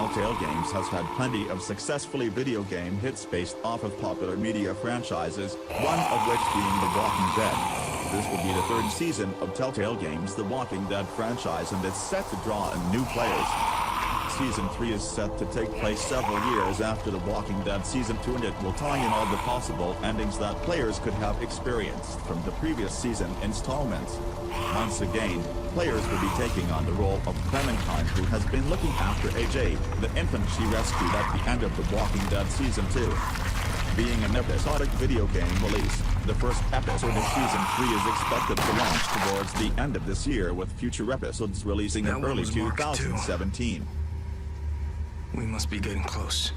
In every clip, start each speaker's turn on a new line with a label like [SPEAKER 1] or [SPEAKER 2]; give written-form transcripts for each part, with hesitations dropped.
[SPEAKER 1] Telltale Games has had plenty of successfully video game hits based off of popular media franchises, one of which being The Walking Dead. This will be the third season of Telltale Games' The Walking Dead franchise, and it's set to draw in new players. Season 3 is set to take place several years after The Walking Dead Season 2, and it will tie in all the possible endings that players could have experienced from the previous season installments. Once again, players will be taking on the role of Clementine, who has been looking after AJ, the infant she rescued at the end of The Walking Dead Season 2. Being an episodic video game release, the first episode of Season 3 is expected to launch towards the end of this year, with future episodes releasing in early 2017.
[SPEAKER 2] We must be getting close.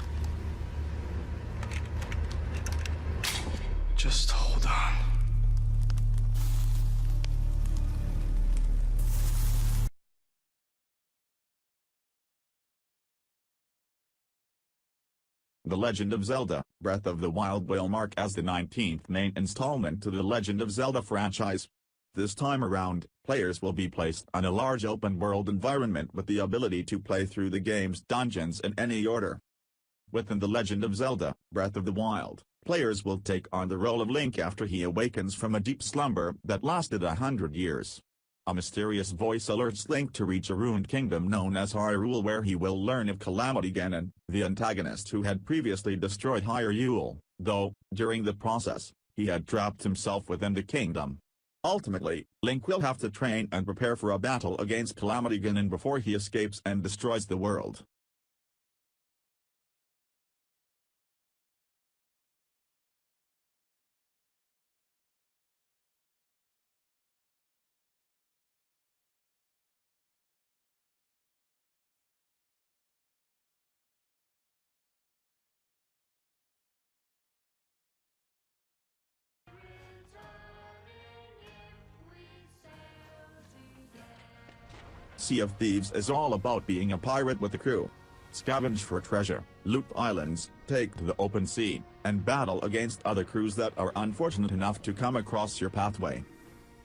[SPEAKER 2] Just hold on.
[SPEAKER 1] The Legend of Zelda: Breath of the Wild will mark as the 19th main installment to the Legend of Zelda franchise. This time around, players will be placed on a large open-world environment with the ability to play through the game's dungeons in any order. Within The Legend of Zelda: Breath of the Wild, players will take on the role of Link after he awakens from a deep slumber that lasted 100 years. A mysterious voice alerts Link to reach a ruined kingdom known as Hyrule, where he will learn of Calamity Ganon, the antagonist who had previously destroyed Hyrule, though, during the process, he had trapped himself within the kingdom. Ultimately, Link will have to train and prepare for a battle against Calamity Ganon before he escapes and destroys the world. Sea of Thieves is all about being a pirate with a crew. Scavenge for treasure, loot islands, take to the open sea, and battle against other crews that are unfortunate enough to come across your pathway.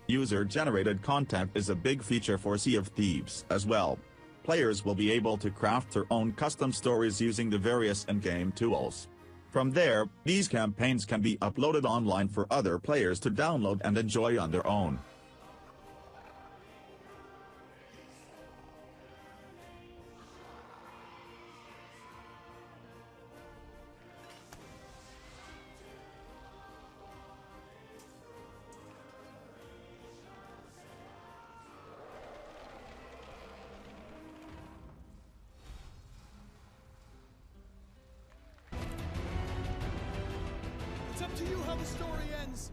[SPEAKER 1] User-generated content is a big feature for Sea of Thieves as well. Players will be able to craft their own custom stories using the various in-game tools. From there, these campaigns can be uploaded online for other players to download and enjoy on their own.
[SPEAKER 3] It's up to you how the story ends.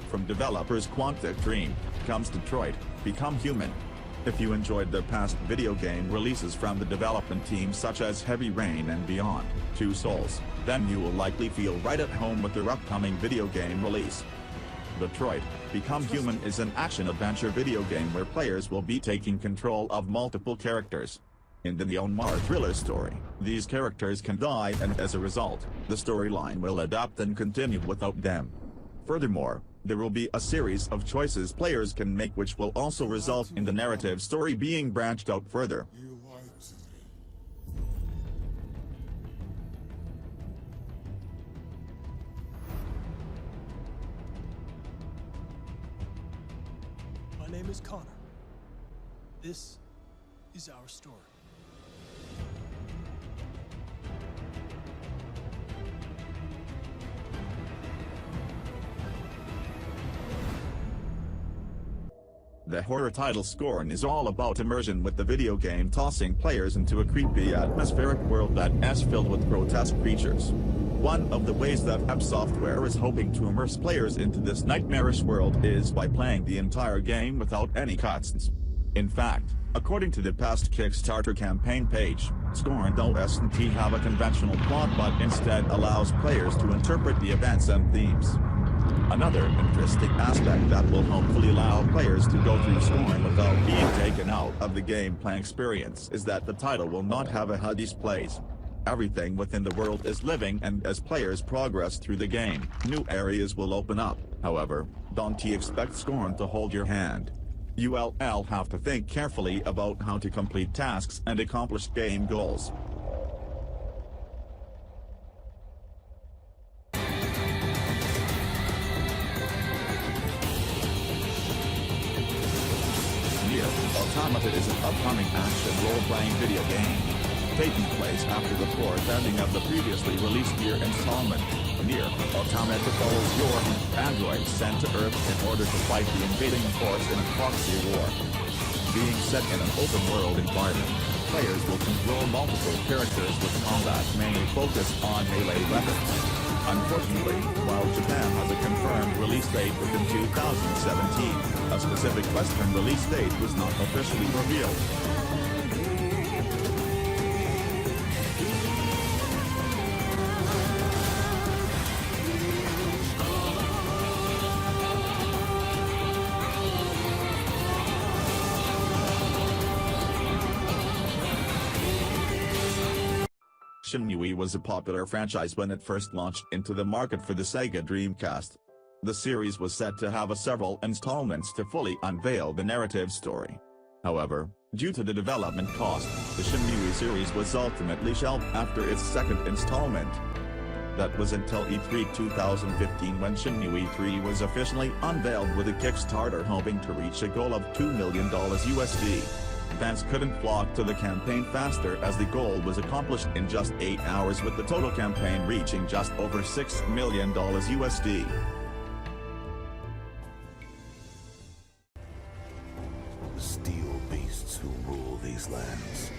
[SPEAKER 1] From developers Quantic Dream comes Detroit: Become Human. If you enjoyed their past video game releases from the development team such as Heavy Rain and Beyond Two Souls, then you will likely feel right at home with their upcoming video game release. Detroit: Become Human is an action-adventure video game where players will be taking control of multiple characters. In the noir thriller story, these characters can die, and as a result, the storyline will adapt and continue without them. Furthermore, there will be a series of choices players can make, which will also result in the narrative story being branched out further.
[SPEAKER 3] My name is Connor. This is our story.
[SPEAKER 1] The horror title Scorn is all about immersion, with the video game tossing players into a creepy atmospheric world that is filled with grotesque creatures. One of the ways that Ep Software is hoping to immerse players into this nightmarish world is by playing the entire game without any cutscenes. In fact, according to the past Kickstarter campaign page, Scorn doesn't have a conventional plot, but instead allows players to interpret the events and themes. Another interesting aspect that will hopefully allow players to go through Scorn without being taken out of the gameplay experience is that the title will not have a HUD displays. Everything within the world is living, and as players progress through the game, new areas will open up. However, don't expect Scorn to hold your hand. You'll have to think carefully about how to complete tasks and accomplish game goals. Nier Automata is an upcoming action role-playing video game. Taking place after the fourth ending of the previously released Nier installment, Nier Automata follows your android sent to Earth in order to fight the invading force in a proxy war. Being set in an open-world environment, players will control multiple characters with combat mainly focused on melee weapons. Unfortunately, while Japan has a confirmed release date within 2017, a specific Western release date was not officially revealed. Shenmue was a popular franchise when it first launched into the market for the Sega Dreamcast. The series was set to have several installments to fully unveil the narrative story. However, due to the development cost, the Shenmue series was ultimately shelved after its second installment. That was until E3 2015 when Shenmue III was officially unveiled with a Kickstarter hoping to reach a goal of $2 million USD. Fans couldn't flock to the campaign faster as the goal was accomplished in just 8 hours, with the total campaign reaching just over $6 million USD.
[SPEAKER 4] The steel beasts who rule these lands.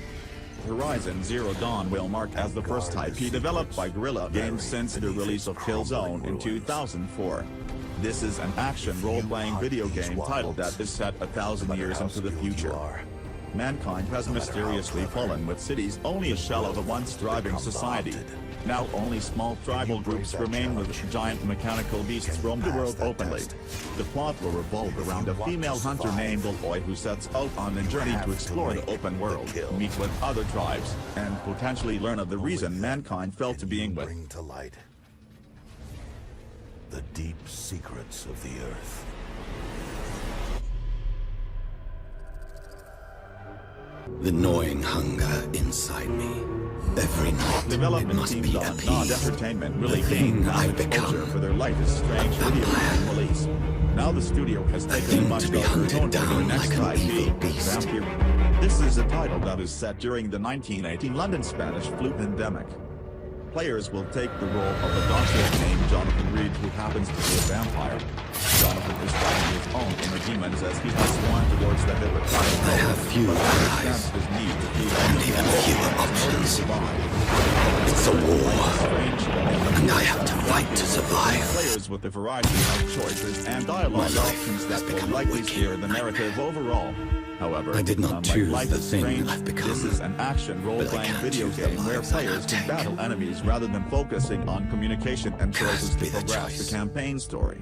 [SPEAKER 1] Horizon Zero Dawn will mark as the first IP developed by Guerrilla Games since the release of Killzone in 2004. This is an action role-playing video game title that is set 1,000 years into the future. Mankind has mysteriously fallen, with cities only a shell of a once thriving society. Now only small tribal groups remain, with giant mechanical beasts roam the world openly. The plot will revolve around a female hunter named Aloy who sets out on a journey to explore the open world, meet with other tribes, and potentially learn of the reason mankind fell to being with.
[SPEAKER 4] Bring to light the deep secrets of the earth.
[SPEAKER 5] The gnawing hunger inside me. Every night, it
[SPEAKER 1] Development
[SPEAKER 5] must
[SPEAKER 1] team
[SPEAKER 5] be
[SPEAKER 1] Nod
[SPEAKER 5] appeased.
[SPEAKER 1] Entertainment really
[SPEAKER 5] The
[SPEAKER 1] gained
[SPEAKER 5] thing I've
[SPEAKER 1] exposure
[SPEAKER 5] become.
[SPEAKER 1] for their Life is Strange video game release. Now the studio has taken a
[SPEAKER 5] thing
[SPEAKER 1] much
[SPEAKER 5] to be
[SPEAKER 1] darker
[SPEAKER 5] hunted
[SPEAKER 1] tone to their
[SPEAKER 5] down
[SPEAKER 1] next
[SPEAKER 5] like an
[SPEAKER 1] IP,
[SPEAKER 5] evil beast.
[SPEAKER 1] Vympire. This is a title that is set during the 1918 London Spanish flu pandemic. Players will take the role of a doctor named Jonathan Reed, who happens to be a vampire. Jonathan is fighting his own inner demons as he has sworn towards the Hippocratic Oath.
[SPEAKER 5] I have few
[SPEAKER 1] but
[SPEAKER 5] allies,
[SPEAKER 1] understands his need to keep
[SPEAKER 5] and even fewer options. It's a war, and I have to fight to survive.
[SPEAKER 1] Players with a variety of choices and dialogue
[SPEAKER 5] My life
[SPEAKER 1] options that
[SPEAKER 5] has
[SPEAKER 1] will
[SPEAKER 5] become a
[SPEAKER 1] likely
[SPEAKER 5] wicked
[SPEAKER 1] steer the narrative overall. However,
[SPEAKER 5] I did not
[SPEAKER 1] unlike
[SPEAKER 5] choose
[SPEAKER 1] Life
[SPEAKER 5] the
[SPEAKER 1] is
[SPEAKER 5] thing
[SPEAKER 1] Strange,
[SPEAKER 5] I've become,
[SPEAKER 1] this is an action role-playing
[SPEAKER 5] can't
[SPEAKER 1] video
[SPEAKER 5] choose the
[SPEAKER 1] game where
[SPEAKER 5] lives I
[SPEAKER 1] players can
[SPEAKER 5] take.
[SPEAKER 1] battle enemies rather than focusing on communication and choices
[SPEAKER 5] Cast
[SPEAKER 1] to
[SPEAKER 5] be the
[SPEAKER 1] progress
[SPEAKER 5] choice.
[SPEAKER 1] the campaign story.